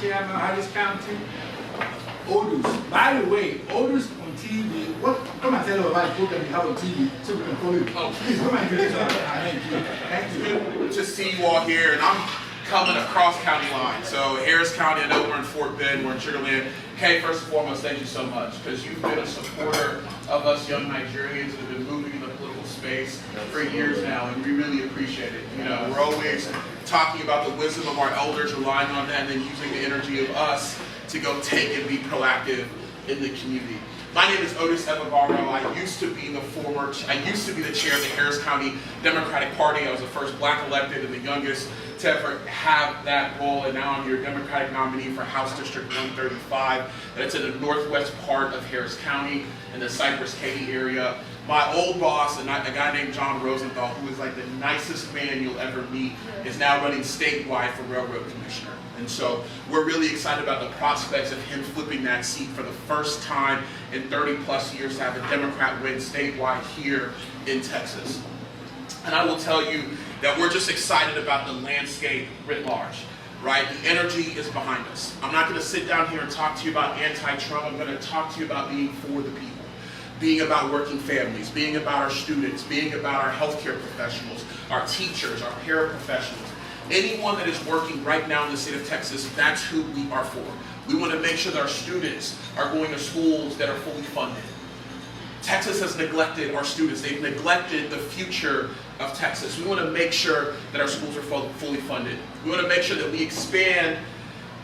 chairman of Harris County. Otis. By the way, Otis on TV. What? Come and tell us about the program you have on TV so we can follow you. Oh, please come and introduce us. Thank you. Thank you. Good to see you all here, and I'm coming across county lines. So Harris County, I know we're in Fort Bend, we're in Sugarland. Kay, first and foremost, thank you so much because you've been a supporter of us young Nigerians that have been moving in the political space for years now, and we really appreciate it. You know, we're always talking about the wisdom of our elders, relying on that, and then using the energy of us to go take and be proactive in the community. My name is Otis Ezeonu. I used to be the chair of the Harris County Democratic Party. I was the first black elected and the youngest to ever have that role, and now I'm your Democratic nominee for House District 135. That's in the northwest part of Harris County in the Cypress-Katy area. My old boss, a guy named John Rosenthal, who is like the nicest man you'll ever meet, is now running statewide for Railroad Commissioner. And so we're really excited about the prospects of him flipping that seat for the first time in 30 plus years to have a Democrat win statewide here in Texas. And I will tell you that we're just excited about the landscape writ large, right? The energy is behind us. I'm not going to sit down here and talk to you about anti-Trump. I'm going to talk to you about being for the people, being about working families, being about our students, being about our healthcare professionals, our teachers, our paraprofessionals. Anyone that is working right now in the state of Texas, that's who we are for. We want to make sure that our students are going to schools that are fully funded. Texas has neglected our students. They've neglected the future of Texas. We want to make sure that our schools are fully funded. We want to make sure that we expand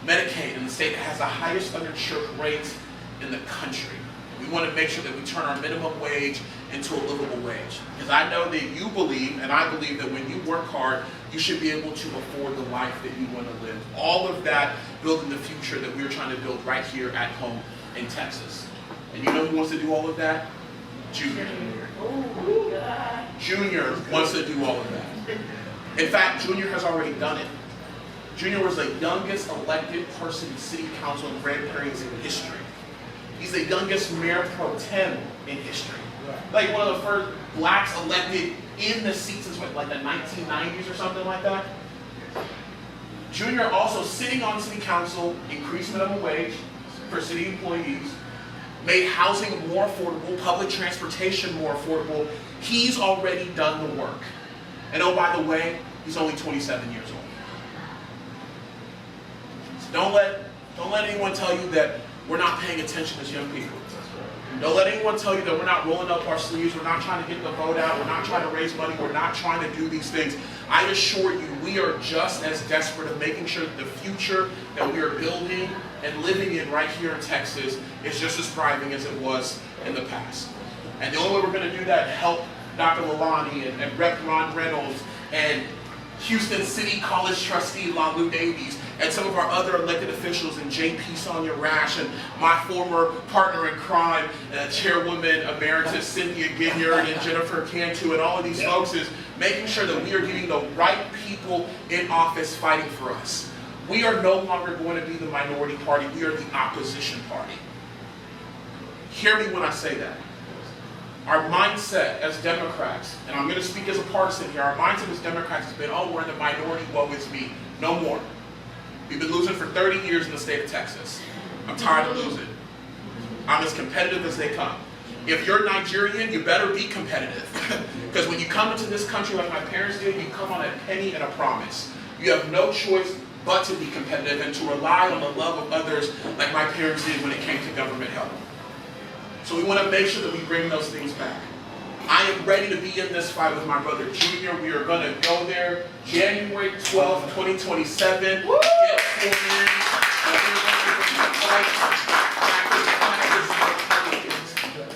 Medicaid in the state that has the highest underinsured rate in the country. We want to make sure that we turn our minimum wage into a livable wage. Because I know that you believe, and I believe that when you work hard, you should be able to afford the life that you want to live. All of that building the future that we're trying to build right here at home in Texas. And you know who wants to do all of that? Junior. Junior wants to do all of that. In fact, Junior has already done it. Junior was the youngest elected person in city council in Grand Prairie in history. He's the youngest mayor pro tem in history. Like one of the first blacks elected in the seat since what, like the 1990s or something like that. Junior also sitting on city council, increased minimum wage for city employees, made housing more affordable, public transportation more affordable. He's already done the work. And oh, by the way, he's only 27 years old. So don't let anyone tell you that we're not paying attention as young people. Don't let anyone tell you that we're not rolling up our sleeves, we're not trying to get the vote out, we're not trying to raise money, we're not trying to do these things. I assure you, we are just as desperate of making sure that the future that we are building and living in right here in Texas is just as thriving as it was in the past. And the only way we're going to do that, help Dr. Lalani and Rep. Ron Reynolds and Houston City College trustee LaLu Davies and some of our other elected officials and J.P. Sonia Rash and my former partner in crime, Chairwoman Emeritus Cynthia Ginyard and Jennifer Cantu and all of these folks is making sure that we are getting the right people in office fighting for us. We are no longer going to be the minority party, we are the opposition party. Hear me when I say that. Our mindset as Democrats, and I'm going to speak as a partisan here, our mindset as Democrats has been, oh, we're in the minority, woe is me. No more. We've been losing for 30 years in the state of Texas. I'm tired of losing. I'm as competitive as they come. If you're Nigerian, you better be competitive. Because when you come into this country like my parents did, you come on a penny and a promise. You have no choice but to be competitive and to rely on the love of others like my parents did when it came to government help. So we want to make sure that we bring those things back. I am ready to be in this fight with my brother Junior. We are going to go there January 12th, 2027. Woo!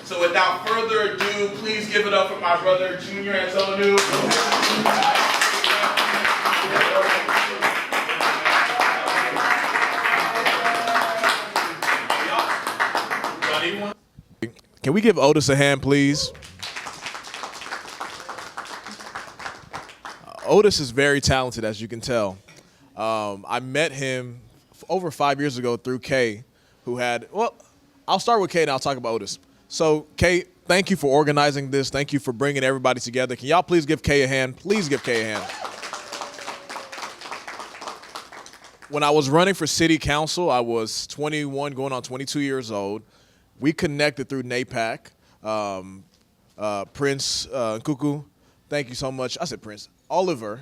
So without further ado, please give it up for my brother Junior Ezeonu. Can we give Otis a hand, please? Otis is very talented, as you can tell. I met him over 5 years ago through Kay, who had, well, I'll start with Kay and I'll talk about Otis. So, Kay, thank you for organizing this. Thank you for bringing everybody together. Can y'all please give Kay a hand? Please give Kay a hand. When I was running for city council, I was 21, going on 22 years old. We connected through NAPAC. Prince Nkuku, thank you so much. I said Prince. Oliver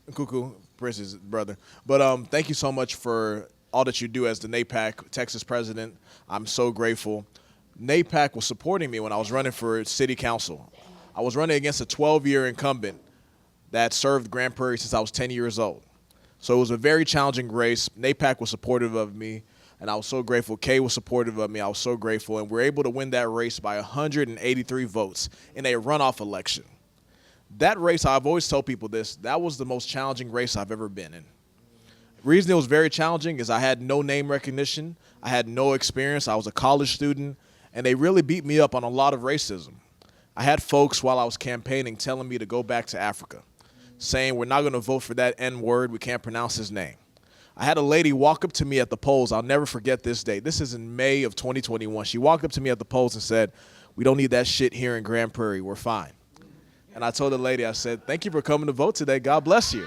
Nkuku, Prince's brother. But thank you so much for all that you do as the NAPAC Texas president. I'm so grateful. NAPAC was supporting me when I was running for city council. I was running against a 12-year incumbent that served Grand Prairie since I was 10 years old. So it was a very challenging race. NAPAC was supportive of me, and I was so grateful. Kay was supportive of me. I was so grateful. And we were able to win that race by 183 votes in a runoff election. That race, I've always told people this, that was the most challenging race I've ever been in. The reason it was very challenging is I had no name recognition. I had no experience. I was a college student, and they really beat me up on a lot of racism. I had folks while I was campaigning telling me to go back to Africa, saying we're not going to vote for that N-word. We can't pronounce his name. I had a lady walk up to me at the polls. I'll never forget this day. This is in May of 2021. She walked up to me at the polls and said, "We don't need that shit here in Grand Prairie. We're fine." And I told the lady, I said, "Thank you for coming to vote today. God bless you."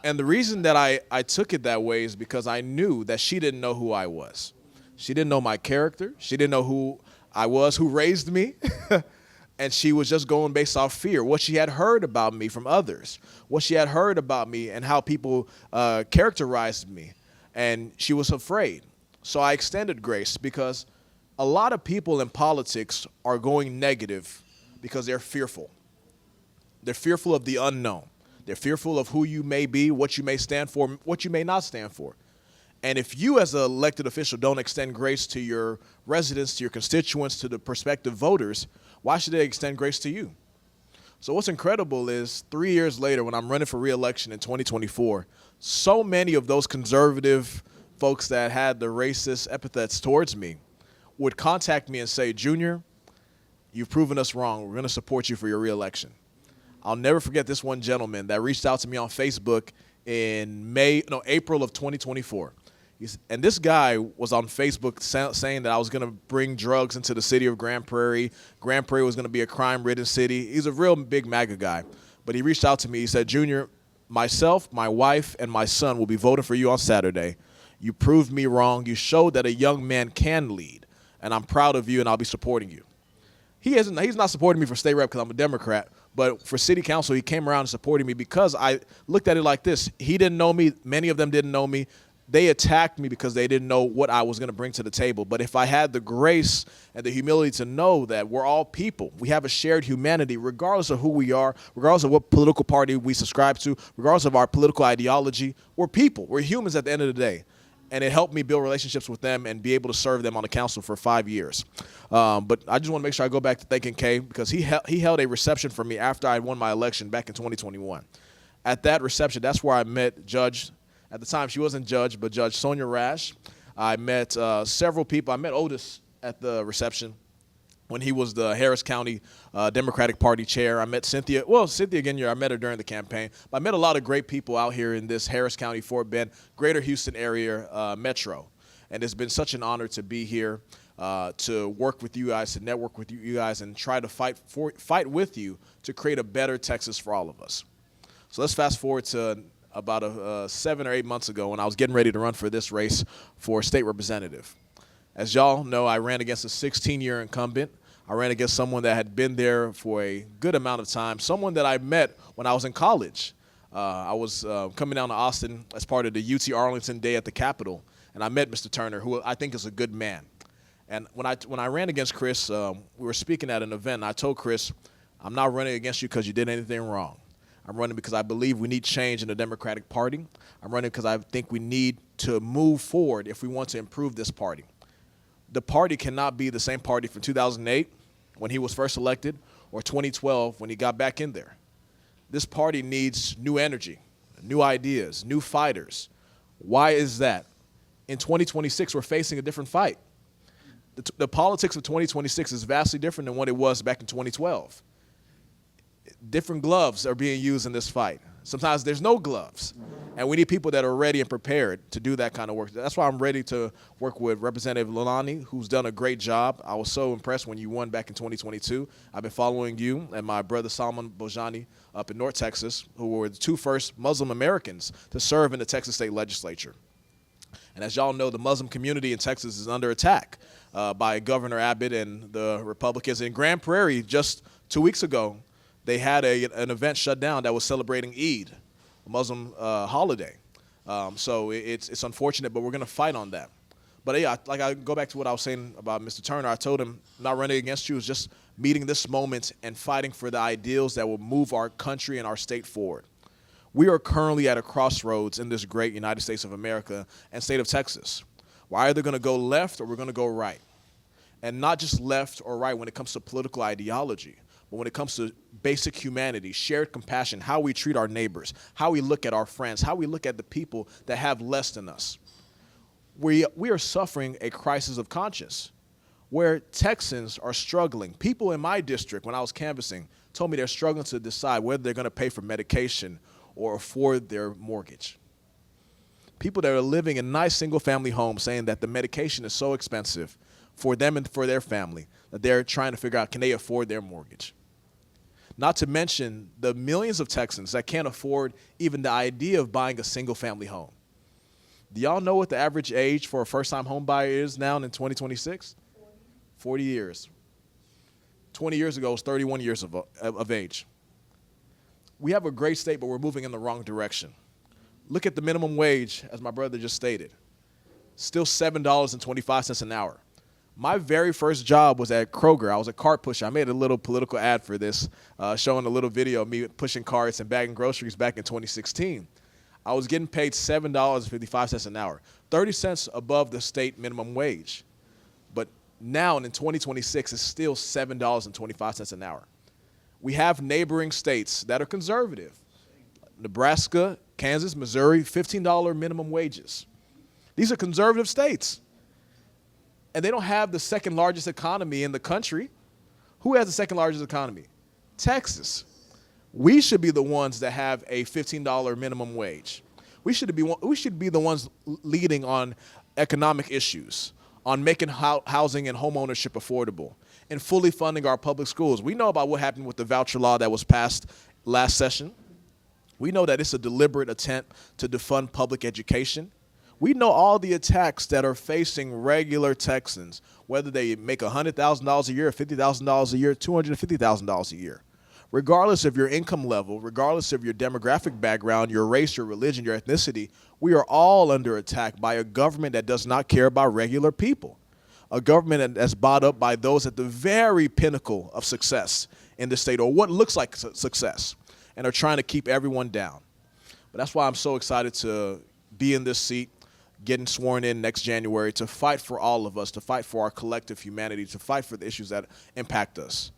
And the reason that I took it that way is because I knew that she didn't know who I was. She didn't know my character. She didn't know who I was, who raised me. And she was just going based off fear, what she had heard about me from others, what she had heard about me and how people characterized me. And she was afraid. So I extended grace because a lot of people in politics are going negative because they're fearful. They're fearful of the unknown. They're fearful of who you may be, what you may stand for, what you may not stand for. And if you as an elected official don't extend grace to your residents, to your constituents, to the prospective voters, why should they extend grace to you? So what's incredible is 3 years later, when I'm running for re-election in 2024, so many of those conservative folks that had the racist epithets towards me would contact me and say, "Junior, you've proven us wrong. We're going to support you for your re-election." I'll never forget this one gentleman that reached out to me on Facebook in April of 2024. And this guy was on Facebook saying that I was going to bring drugs into the city of Grand Prairie. Grand Prairie was going to be a crime-ridden city. He's a real big MAGA guy. But he reached out to me. He said, "Junior, myself, my wife, and my son will be voting for you on Saturday. You proved me wrong. You showed that a young man can lead. And I'm proud of you, and I'll be supporting you." He's not supporting me for state rep because I'm a Democrat. But for city council, he came around and supported me because I looked at it like this. He didn't know me. Many of them didn't know me. They attacked me because they didn't know what I was going to bring to the table. But if I had the grace and the humility to know that we're all people, we have a shared humanity, regardless of who we are, regardless of what political party we subscribe to, regardless of our political ideology, we're people. We're humans at the end of the day. And it helped me build relationships with them and be able to serve them on the council for 5 years. But I just want to make sure I go back to thanking Kay because he held a reception for me after I won my election back in 2021. At that reception, that's where I met Judge. At the time, she wasn't Judge, but Judge Sonia Rash. I met several people. I met Otis at the reception when he was the Harris County Democratic Party chair. I met Cynthia. Well, Cynthia Guignard, I met her during the campaign. But I met a lot of great people out here in this Harris County, Fort Bend, Greater Houston area metro. And it's been such an honor to be here, to work with you guys, to network with you guys, and try to fight with you to create a better Texas for all of us. So let's fast forward to about 7 or 8 months ago when I was getting ready to run for this race for state representative. As y'all know, I ran against a 16-year incumbent. I ran against someone that had been there for a good amount of time, someone that I met when I was in college. I was coming down to Austin as part of the UT Arlington Day at the Capitol, and I met Mr. Turner, who I think is a good man. And when I ran against Chris, we were speaking at an event, and I told Chris, "I'm not running against you because you did anything wrong. I'm running because I believe we need change in the Democratic Party. I'm running because I think we need to move forward if we want to improve this party. The party cannot be the same party from 2008 when he was first elected or 2012 when he got back in there. This party needs new energy, new ideas, new fighters. Why is that? In 2026, we're facing a different fight. The politics of 2026 is vastly different than what it was back in 2012. Different gloves are being used in this fight. Sometimes there's no gloves. And we need people that are ready and prepared to do that kind of work. That's why I'm ready to work with Representative Lalani, who's done a great job. I was so impressed when you won back in 2022. I've been following you and my brother Salman Bojani up in North Texas, who were the two first Muslim Americans to serve in the Texas state legislature. And as y'all know, the Muslim community in Texas is under attack by Governor Abbott and the Republicans. In Grand Prairie, just 2 weeks ago, they had an event shut down that was celebrating Eid, a Muslim holiday. So it's unfortunate, but we're going to fight on that. But yeah, like I go back to what I was saying about Mr. Turner. I told him not running against you is just meeting this moment and fighting for the ideals that will move our country and our state forward. We are currently at a crossroads in this great United States of America and state of Texas. We're either going to go left or we're going to go right. And not just left or right when it comes to political ideology, but when it comes to basic humanity, shared compassion, how we treat our neighbors, how we look at our friends, how we look at the people that have less than us. We are suffering a crisis of conscience where Texans are struggling. People in my district, when I was canvassing, told me they're struggling to decide whether they're going to pay for medication or afford their mortgage. People that are living in nice single-family homes saying that the medication is so expensive for them and for their family that they're trying to figure out, can they afford their mortgage? Not to mention the millions of Texans that can't afford even the idea of buying a single-family home. Do y'all know what the average age for a first-time home buyer is now in 2026? 40 years. 20 years ago, it was 31 years of age. We have a great state, but we're moving in the wrong direction. Look at the minimum wage, as my brother just stated. Still $7.25 an hour. My very first job was at Kroger. I was a cart pusher. I made a little political ad for this, showing a little video of me pushing carts and bagging groceries back in 2016. I was getting paid $7.55 an hour, 30 cents above the state minimum wage. But now in 2026, it's still $7.25 an hour. We have neighboring states that are conservative. Nebraska, Kansas, Missouri, $15 minimum wages. These are conservative states. And they don't have the second largest economy in the country. Who has the second largest economy? Texas. We should be the ones that have a $15 minimum wage. We should be the ones leading on economic issues, on making housing and home ownership affordable, and fully funding our public schools. We know about what happened with the voucher law that was passed last session. We know that it's a deliberate attempt to defund public education. We know all the attacks that are facing regular Texans, whether they make $100,000 a year, $50,000 a year, $250,000 a year. Regardless of your income level, regardless of your demographic background, your race, your religion, your ethnicity, we are all under attack by a government that does not care about regular people. A government that's bought up by those at the very pinnacle of success in the state, or what looks like success, and are trying to keep everyone down. But that's why I'm so excited to be in this seat, getting sworn in next January, to fight for all of us, to fight for our collective humanity, to fight for the issues that impact us.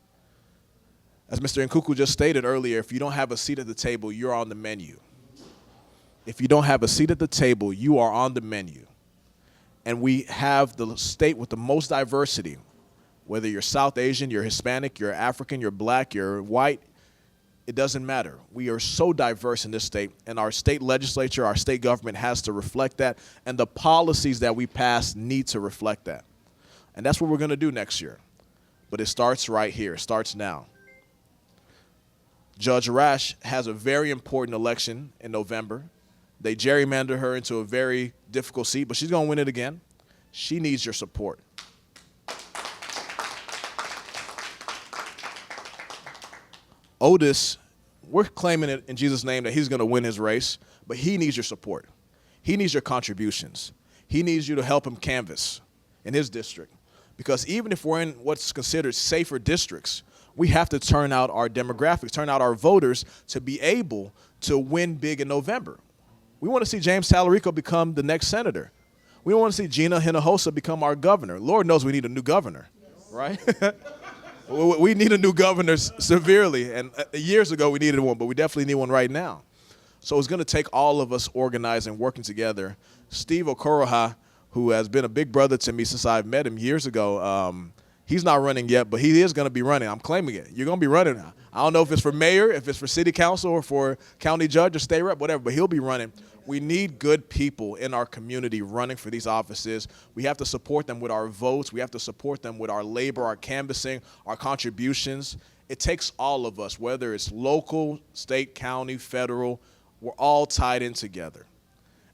As Mr. Nkuku just stated earlier, if you don't have a seat at the table, you're on the menu. If you don't have a seat at the table, you are on the menu. And we have the state with the most diversity, whether you're South Asian, you're Hispanic, you're African, you're black, you're white, it doesn't matter. We are so diverse in this state, and our state legislature, our state government has to reflect that, and the policies that we pass need to reflect that. And that's what we're going to do next year. But it starts right here. It starts now. Judge Rash has a very important election in November. They gerrymander her into a very difficult seat, but she's going to win it again. She needs your support. Otis, we're claiming it in Jesus' name that he's going to win his race, but he needs your support. He needs your contributions. He needs you to help him canvass in his district. Because even if we're in what's considered safer districts, we have to turn out our demographics, turn out our voters to be able to win big in November. We want to see James Talarico become the next senator. We don't want to see Gina Hinojosa become our governor. Lord knows we need a new governor, right? We need a new governor severely, and years ago we needed one, but we definitely need one right now. So it's going to take all of us organizing, working together. Steve Okoroha, who has been a big brother to me since I've met him years ago, He's not running yet, but he is going to be running. I'm claiming it. You're going to be running now. I don't know if it's for mayor, if it's for city council, or for county judge or state rep, whatever, but he'll be running. We need good people in our community running for these offices. We have to support them with our votes. We have to support them with our labor, our canvassing, our contributions. It takes all of us, whether it's local, state, county, federal. We're all tied in together.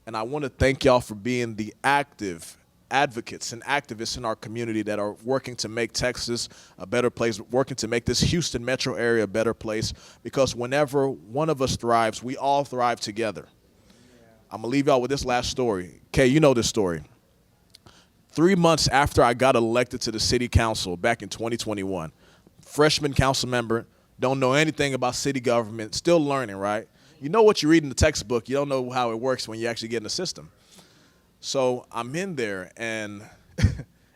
And I want to thank y'all for being the active advocates and activists in our community that are working to make Texas a better place, working to make this Houston metro area a better place, because whenever one of us thrives, we all thrive together. I'm going to leave y'all with this last story. Kay, you know this story. 3 months after I got elected to the city council back in 2021, freshman council member, don't know anything about city government, still learning, right? You know what you read in the textbook. You don't know how it works when you actually get in the system. So I'm in there, and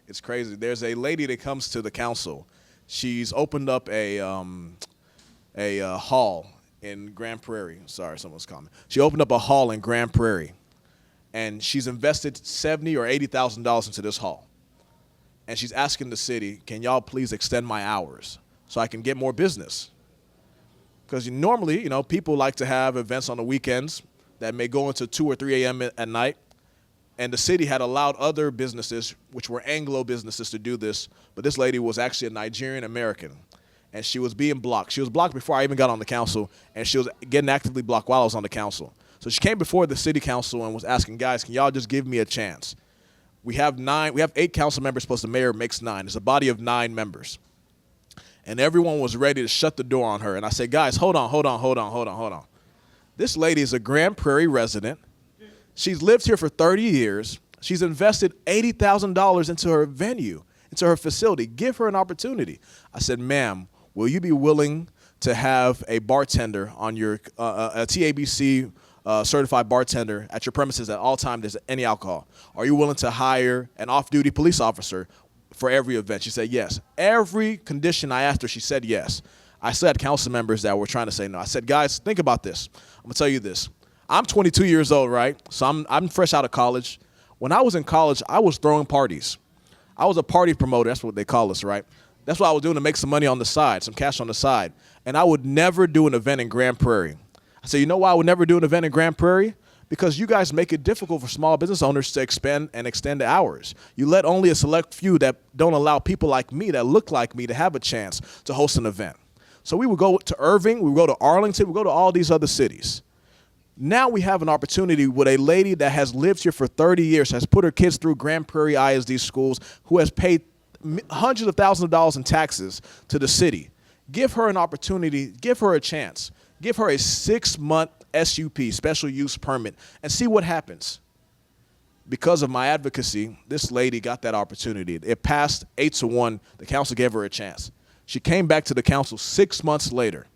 it's crazy. There's a lady that comes to the council. She's opened up a hall in Grand Prairie. Sorry, someone's calling. She opened up a hall in Grand Prairie, and she's invested $70,000 or $80,000 into this hall. And she's asking the city, can y'all please extend my hours so I can get more business? Because normally, you know, people like to have events on the weekends that may go into 2 or 3 a.m. at night. And the city had allowed other businesses, which were Anglo businesses, to do this. But this lady was actually a Nigerian American, and she was being blocked. She was blocked before I even got on the council, and she was getting actively blocked while I was on the council. So she came before the city council and was asking, guys, can y'all just give me a chance? We have 8 council members, plus the mayor makes 9. It's a body of 9 members. And everyone was ready to shut the door on her. And I said, guys, hold on. This lady is a Grand Prairie resident. She's lived here for 30 years. She's invested $80,000 into her venue, into her facility. Give her an opportunity. I said, ma'am, will you be willing to have a bartender on your, a TABC certified bartender at your premises at all times there's any alcohol? Are you willing to hire an off-duty police officer for every event? She said yes. Every condition I asked her, she said yes. I still had council members that were trying to say no. I said, guys, think about this. I'm going to tell you this. I'm 22 years old, right? So I'm fresh out of college. When I was in college, I was throwing parties. I was a party promoter. That's what they call us, right? That's what I was doing to make some money on the side, some cash on the side. And I would never do an event in Grand Prairie. I said, you know why I would never do an event in Grand Prairie? Because you guys make it difficult for small business owners to expand and extend the hours. You let only a select few that don't allow people like me, that look like me, to have a chance to host an event. So we would go to Irving, we would go to Arlington, we would go to all these other cities. Now we have an opportunity with a lady that has lived here for 30 years, has put her kids through Grand Prairie ISD schools, who has paid hundreds of thousands of dollars in taxes to the city. Give her an opportunity, give her a chance. Give her a 6-month SUP, special use permit, and see what happens. Because of my advocacy, this lady got that opportunity. It passed 8-1. The council gave her a chance. She came back to the council 6 months later.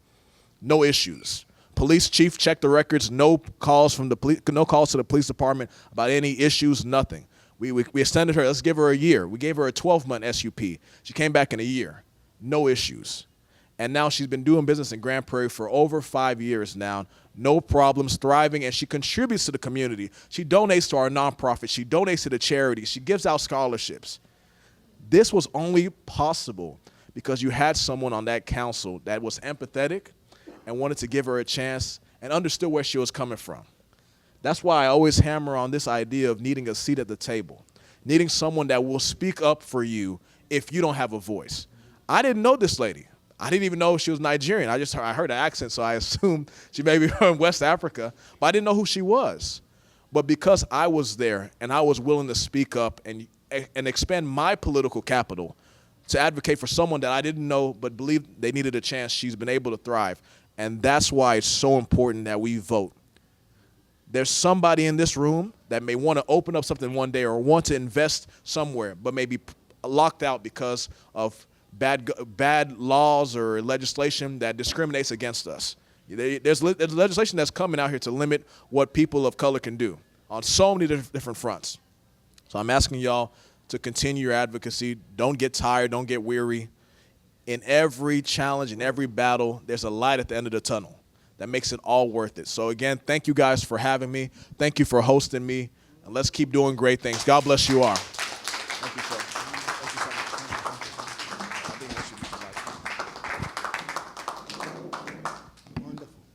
No issues. Police chief checked the records. No calls from the police. No calls to the police department about any issues. Nothing. We extended her. Let's give her a year. We gave her a 12-month SUP. She came back in a year. No issues. And now she's been doing business in Grand Prairie for over 5 years now. No problems, thriving, and she contributes to the community. She donates to our nonprofit. She donates to the charities. She gives out scholarships. This was only possible because you had someone on that council that was empathetic and wanted to give her a chance and understood where she was coming from. That's why I always hammer on this idea of needing a seat at the table, needing someone that will speak up for you if you don't have a voice. I didn't know this lady. I didn't even know she was Nigerian. I heard her accent, so I assumed she may be from West Africa, but I didn't know who she was. But because I was there and I was willing to speak up and expend my political capital to advocate for someone that I didn't know but believed they needed a chance, she's been able to thrive. And that's why it's so important that we vote. There's somebody in this room that may want to open up something one day or want to invest somewhere, but may be locked out because of bad laws or legislation that discriminates against us. There's legislation that's coming out here to limit what people of color can do on so many different fronts. So I'm asking y'all to continue your advocacy. Don't get tired. Don't get weary. In every challenge, in every battle, there's a light at the end of the tunnel that makes it all worth it. So again, thank you guys for having me. Thank you for hosting me. And let's keep doing great things. God bless you all.